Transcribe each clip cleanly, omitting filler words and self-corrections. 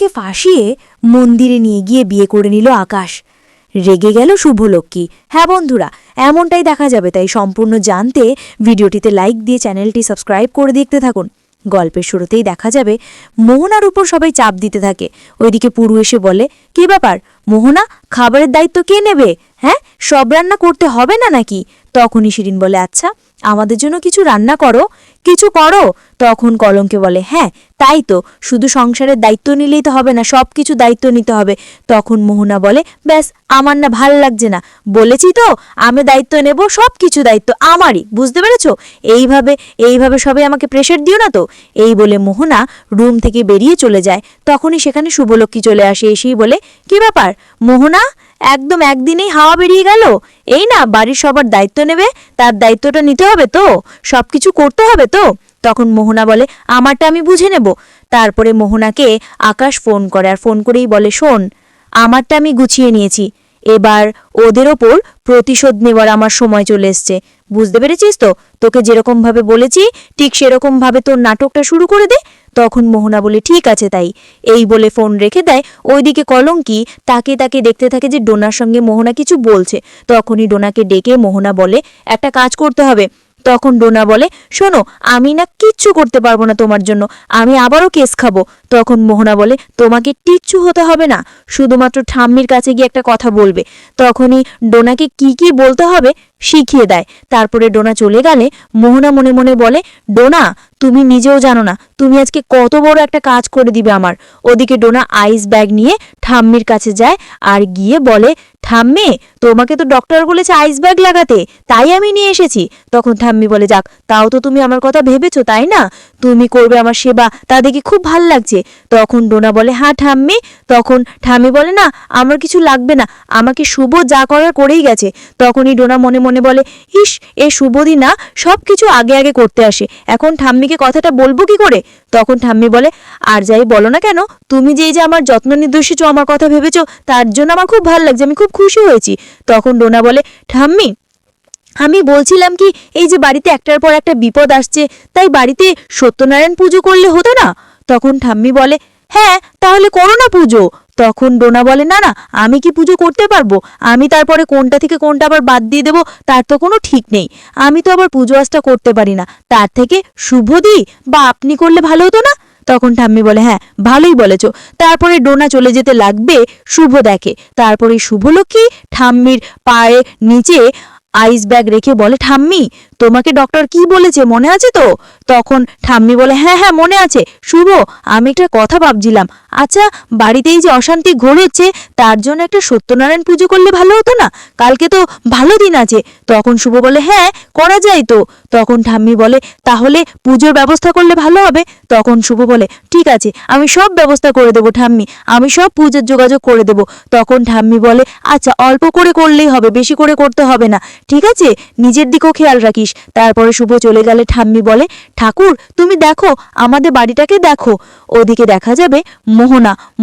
মোহনাকে ফাঁসিয়ে মন্দিরে নিয়ে গিয়ে বিয়ে করে নিল আকাশ। রেগে গেল শুভলক্ষ্মী। হ্যাঁ বন্ধুরা, এমনটাই দেখা যাবে, তাই সম্পূর্ণ জানতে ভিডিওটিতে লাইক দিয়ে চ্যানেলটি সাবস্ক্রাইব করে দেখতে থাকুন। গল্পের শুরুতেই দেখা যাবে মোহনার উপর সবাই চাপ দিতে থাকে। ওইদিকে পুরু এসে বলে, কি ব্যাপার মোহনা, খাবারের দায়িত্ব কে নেবে? হ্যাঁ, সব রান্না করতে হবে না নাকি? তখনই শিরিন বলে, আচ্ছা আমাদের জন্য কিছু রান্না করো, কিছু করো। তখন কলঙ্কে বলে, হ্যাঁ তাই তো, শুধু সংসারের দায়িত্ব নিলেই তো হবে না, সব কিছু দায়িত্ব নিতে হবে। তখন মোহনা বলে, ব্যাস আমার না ভাল লাগছে না, বলেছি তো আমি দায়িত্ব নেব, সব কিছু দায়িত্ব আমারই, বুঝতে পেরেছো? এইভাবে সবাই আমাকে প্রেশার দিও না তো। এই বলে মোহনা রুম থেকে বেরিয়ে চলে যায়। তখনই সেখানে শুভলক্ষ্মী চলে আসে, এসেই বলে, কি ব্যাপার মোহনা, একদম একদিনেই হাওয়া বেরিয়ে গেল? এই না বাড়ির সবার দায়িত্ব নেবে, তার দায়িত্বটা নিতে হবে তো, সবকিছু করতে হবে তো। তখন মোহনা বলে, আমারটা আমি বুঝে নেব। তারপরে মোহনাকে আকাশ ফোন করে, আর ফোন করেই বলে, শোন আমারটা আমি গুছিয়ে নিয়েছি, এবার ওদের ওপর প্রতিশোধ নেওয়ার আমার সময় চলে এসছে, বুঝতে পেরেছিস তো? তোকে যেরকম ভাবে বলেছি ঠিক সেরকম ভাবে তোর নাটকটা শুরু করে দে। তখন মোহনা বলে, ঠিক আছে তাই। এই বলে ফোন রেখে দেয়। ওইদিকে কলঙ্কি তাকে দেখতে থাকে যে ডোনার সঙ্গে মোহনা কিছু বলছে। তখনই ডোনাকে ডেকে মোহনা বলে, একটা কাজ করতে হবে। তখন ডোনা বলে, শোনো আমি না কিচ্ছু করতে পারবো না তোমার জন্য, আমি আবারও কেস খাবো। তখন মোহনা বলে, তোমাকে কিচ্ছু হতে হবে না, শুধুমাত্র ঠাম্মির কাছে গিয়ে একটা কথা বলবে। তখনই ডোনাকে কি বলতে হবে শিখিয়ে দেয়। তারপরে ডোনা চলে গেলে মোহনা মনে মনে বলে, ডোনা তুমি নিজেও জানো না তুমি আজকে কত বড় একটা কাজ করে দিবে আমার। ওদিকে ডোনা আইস ব্যাগ নিয়ে ঠাম্মির কাছে যায়, আর গিয়ে বলে, ঠাম্মি তোমাকে তো ডক্টর বলেছে আইস ব্যাগ লাগাতে, তাই আমি নিয়ে এসেছি। তখন ঠাম্মি বলে, যাক তাও তো তুমি আমার কথা ভেবেছো, তাই না? তুমি করবে আমার সেবা, তা দেখি খুব ভাল লাগছে। তখন ডোনা বলে, হ্যাঁ ঠাম্মি। তখন ঠাম্মি বলে, না আমার কিছু লাগবে না, আমাকে শুভ যা করার করেই গেছে। তখনই ডোনা মনে মনে বলে, ইস এ শুভদি না সব কিছু আগে করতে আসে, এখন ঠাম্মিকে কথাটা বলবো কি করে? তখন ঠাম্মি বলে, আর যাই বলো না কেন, তুমি যে আমার যত্ন নির্দেশিত আমার কথা ভেবেছো, তার জন্য আমার খুব ভালো লাগছে, আমি খুব খুশি হয়েছি। তখন ডোনা বলে, ঠাম্মি আমি বলছিলাম কি, এই যে বাড়িতে একটার পর একটা বিপদ আসছে, তাই বাড়িতে সত্যনারায়ণ পুজো করলে হতো না? তখন ঠাম্মি বলে, হ্যাঁ তাহলে করো না পুজো। তখন ডোনা বলে, না না আমি কি পুজো করতে পারবো? আমি তারপরে কোনটা থেকে কোনটা আবার বাদ দিয়ে দেবো তার তো কোনো ঠিক নেই, আমি তো আবার পুজো আজটা করতে পারি না, তার থেকে শুভদি বা আপনি করলে ভালো হতো না? তখন ঠাম্মি বলে, হ্যাঁ ভালোই বলেছ। তারপরে ডোনা চলে যেতে লাগবে, শুভ দেখে। তারপরে শুভলক্ষ্মী ঠাম্মির পায়ে নিচে আইস ব্যাগ রেখে বলে, ঠাম্মি তোমাকে ডক্টর কি বলেছে মনে আছে তো? তখন ঠাম্মি বলে, হ্যাঁ মনে আছে। শুভ আমি একটা কথা ভাবছিলাম, আচ্ছা বাড়িতেই যে অশান্তি ঘোর হচ্ছে, তার জন্য একটা সত্যনারায়ণ পুজো করলে ভালো হতো না? কালকে তো ভালো দিন আছে। তখন শুভ বলে, হ্যাঁ করা যায় তো। তখন ঠাম্মি বলে, তাহলে পুজোর ব্যবস্থা করলে ভালো হবে। তখন শুভ বলে, ঠিক আছে আমি সব ব্যবস্থা করে দেবো ঠাম্মি, আমি সব পুজোর যোগাযোগ করে দেবো। তখন ঠাম্মি বলে, আচ্ছা অল্প করে করলেই হবে, বেশি করে করতে হবে না, ঠিক আছে নিজের দিকেও খেয়াল রাখিস। তারপরে শুভ চলে গেলে ঠাম্মি বলে, ঠাকুর তুমি দেখো আমাদের বাড়িটাকে দেখো। ওদিকে দেখা যাবে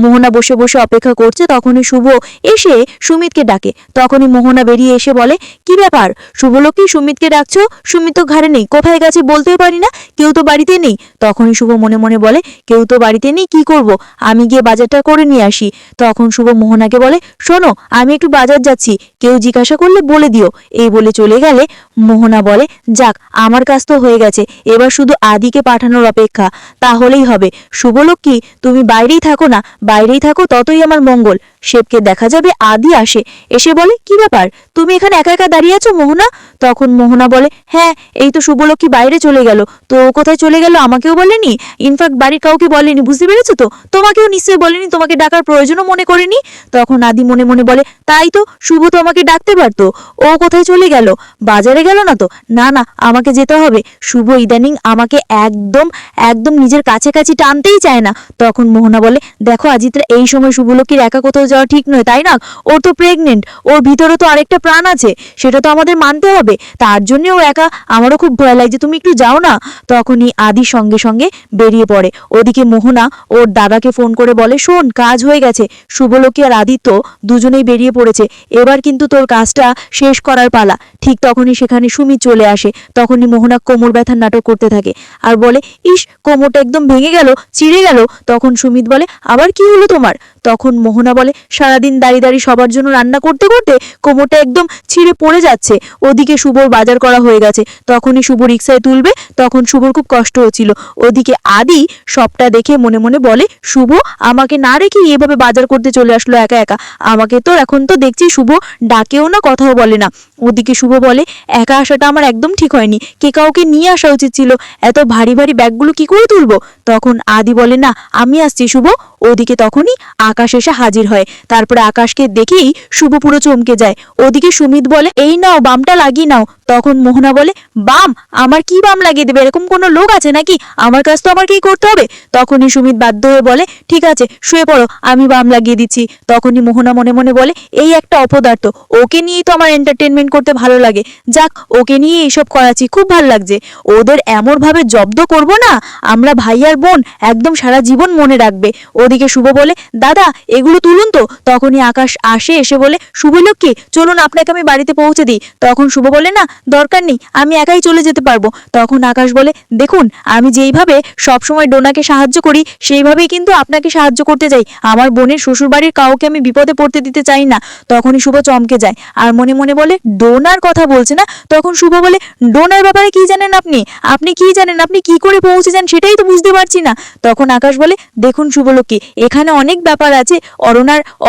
মোহনা বসে বসে অপেক্ষা করছে। তখনই শুভ এসে সুমিতকে ডাকে। তখনই মোহনা বেরিয়ে এসে বলে, কি ব্যাপার শুভলক্ষ্মী, সুমিতকে ডাকছো? সুমিত তো ঘরে নেই, কোথায় গেছে বলতেও পারি না, কেউ তো বাড়িতে নেই। তখনই শুভ মনে মনে বলে, কেউ তো বাড়িতে নেই, কি করব, আমি গিয়ে বাজারটা করে নিয়ে আসি। তখন শুভ মোহনাকে বলে, শোনো আমি একটু বাজার যাচ্ছি, কেউ জিজ্ঞাসা করলে বলে দিও। এই বলে চলে গেলে মোহনা বলে, যাক আমার কাজ তো হয়ে গেছে, এবার শুধু আদিকে পাঠানোর অপেক্ষা, তাহলেই হবে। শুভলক্ষ্মী তুমি বাইরেই থাকো না, বাইরেই থাকো ততই আমার মঙ্গল। শেবকে দেখা যাবে আদি আসে, এসে বলে, কি ব্যাপার তুমি এখানে একা একা দাঁড়িয়ে আছো মোহনা? তখন মোহনা বলে, হ্যাঁ এই তো শুভলক্ষ্মী বাইরে চলে গেল, তো কোথায় চলে গেল আমাকেও বলেনি, ইনফ্যাক্ট বাড়ির কাউকে বলেনি, বুঝতে পেরেছো তো? তোমাকেও নিশ্চয়ই বলেনি, তোমাকে ডাকার প্রয়োজনও মনে করেনি। তখন আদি মনে মনে বলে, তাই তো শুভ তো আমাকে ডাকতে পারতো, ও কোথায় চলে গেল? বাজারে গেল না তো? না না আমাকে যেতে হবে। শুভ ইদানিং আমাকে একদম নিজের কাছে টানতেই চায় না। তখন মোহনা বলে, দেখো আজিতরা এই সময় শুভলক্ষ্মীর একা কোথাও যাওয়া ঠিক নয়, তাই না? ওর তো প্রেগনেন্ট, ওর ভিতরে তো আরেকটা প্রাণ আছে, সেটা তো আমাদের মানতে হবে। তার জন্য ও একা, আমারও খুব ভয় লাগছে, তুমি একটু যাও না। তখনই আদি সঙ্গে সঙ্গে বেরিয়ে পড়ে। ওদিকে মোহনা ওর দাদাকে ফোন করে বলে, শোন, কাজ হয়ে গেছে, শুভলক্ষ্মী আর আদিত্য দুজনেই বেরিয়ে পড়েছে, এবার কিন্তু তোর কাজটা শেষ করার পালা। ঠিক তখনই সেখানে সুমিত চলে আসে। তখনই মোহনা কোমর ব্যথার নাটক করতে থাকে আর বলে, ইস, কোমরটা একদম ভেঙে গেল, চিড়ে গেল। তখন সুমিত বলে, আবার কি হলো তোমার? তখন মোহনা বলে, সারাদিন দাঁড়িয়ে দাঁড়িয়ে সবার জন্য রান্না করতে করতে কোমরটা একদম ছিঁড়ে পড়ে যাচ্ছে। ওদিকে শুভর বাজার করা হয়ে গেছে, তখনই শুভ রিক্সায় তুলবে, তখন শুভর খুব কষ্ট হচ্ছিল। ওদিকে আদি সবটা দেখে মনে মনে বলে, শুভ আমাকে না রেখে এভাবে বাজার করতে চলে আসলো একা একা, আমাকে তো এখন তো দেখছি শুভ ডাকেও না, কথাও বলে না। ওদিকে শুভ বলে, একা আসাটা আমার একদম ঠিক হয়নি, কে কাউকে নিয়ে আসা উচিত ছিল, এত ভারী ভারী ব্যাগগুলো কি করে তুলবো? তখন আদি বলে, না আমি আসছি শুভ। ওদিকে তখনই আকাশ এসে হাজির হয়। তারপরে আকাশকে দেখেই শুভ পুরো চমকে যায়। ওদিকে সুমিত বলে, এই নাও বামটা লাগিয়ে নাও। তখন মোহনা বলে, বাম? আমার কি বাম লাগিয়ে দেবে? এরকম কোনো লোক আছে নাকি? আমার কাজ তো আমাকেই করতে হবে। তখনই সুমিত বাধ্য হয়ে বলে, ঠিক আছে শুয়ে পড়ো, আমি বাম লাগিয়ে দিচ্ছি। তখনই মোহনা মনে মনে বলে, এই একটা অপদার্থ, ওকে নিয়েই তো আমার এন্টারটেনমেন্ট করতে ভালো লাগে, যাক ওকে নিয়ে এইসব করাচ্ছি, খুব ভালো লাগছে। ওদের এমনভাবে জব্দ করব না, আমরা ভাই আর বোন একদম সারা জীবন মনে রাখবে। ওদিকে শুভ বলে, দাদা এগুলো তুলুন তো। তখনই আকাশ আসে, এসে বলে, শুভলক্ষ্মী চলুন, আপনাকে আমি বাড়িতে পৌঁছে দিই। তখন শুভ বলে, না দরকার নেই, আমি একাই চলে যেতে পারবো। তখন আকাশ বলে, দেখুন আমি যেইভাবে সবসময় ডোনাকে সাহায্য করি সেইভাবেই কিন্তু আপনাকে সাহায্য করতে চাই, আমার বোনের শ্বশুরবাড়ির কাউকে আমি বিপদে পড়তে দিতে চাই না। তখনই শুভ চমকে যায় আর মনে মনে বলে, ডোনার কথা বলছে না? তখন শুভ বলে, ডোনার ব্যাপারে কি জানেন আপনি? আপনি কি জানেন? আপনি কি করে পৌঁছে যান সেটাই তো বুঝতে পারছি না। তখন আকাশ বলে, দেখুন শুভলক্ষ্মী, এখানে অনেক ব্যাপার আছে,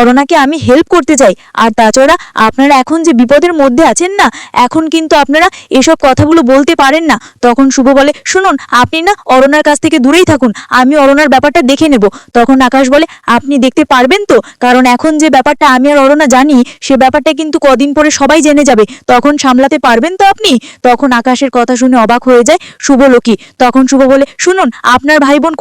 অরণাকে আমি হেল্প করতে চাই, আর তাছাড়া আপনারা এখন যে বিপদের মধ্যে আছেন না, এখন কিন্তু আপনারা এসব কথাগুলো বলতে পারেন না। তখন শুভ বলে, শুনুন আপনি না অরণার কাছ থেকে দূরেই থাকুন, আমি অরণার ব্যাপারটা দেখে নেব। তখন আকাশ বলে, আপনি দেখতে পারবেন তো? কারণ এখন যে ব্যাপারটা আমি আর অরণা জানি, সে ব্যাপারটা কিন্তু কদিন পরে সবাই জেনে যাবে, তখন সামলাতে পারবেন তো আপনি? তখন আকাশের কথা শুনে অবাক হয়ে যায় শুভলক্ষ্মী। তখন শুভ বলে, শুনুন আপনার ভাই বোন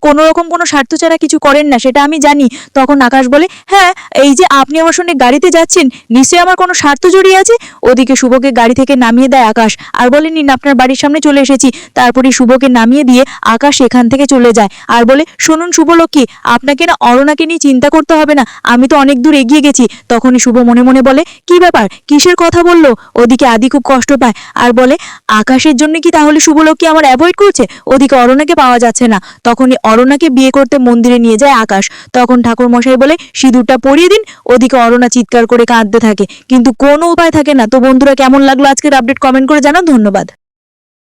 কোনো রকম কোনো স্বার্থ ছাড়া কিছু করেন না, সেটা আমি জানি। তখন আকাশ বলে, হ্যাঁ এই যে আপনি আমার সঙ্গে গাড়িতে যাচ্ছেন, নিশ্চয়ই আমার কোনো স্বার্থ জড়িয়ে আছে। ওদিকে শুভকে গাড়ি থেকে নামিয়ে দেয় আকাশ আর বলে, নিন আপনার বাড়ির সামনে চলে এসেছি। তারপরে শুভকে নামিয়ে দিয়ে আকাশ এখান থেকে চলে যায় আর বলে, শুনুন শুভলক্ষ্মী, আপনাকে না অরণাকে নিয়ে চিন্তা করতে হবে না, আমি তো অনেক দূর এগিয়ে গেছি। তখনই শুভ মনে মনে বলে, কি ব্যাপার, কিসের কথা বললো? ওদিকে আদি খুব কষ্ট পায় আর বলে, আকাশের জন্য কি তাহলে শুভলক্ষ্মী আমার অ্যাভয়েড করছে? ওদিকে অরণাকে পাওয়া যাচ্ছে না। তখনই অরণাকে বিয়ে করতে মন্দিরে নিয়ে যায় আকাশ। তখন ঠাকুর মশাই বলে, সিঁদুরটা পরিয়ে দিন। ওদিকে অরণা চিৎকার করে কাঁদতে থাকে, কিন্তু কোনো উপায় থাকে না। তো বন্ধুরা, কেমন লাগলো আজকের আপডেট কমেন্ট করে জানাও। ধন্যবাদ।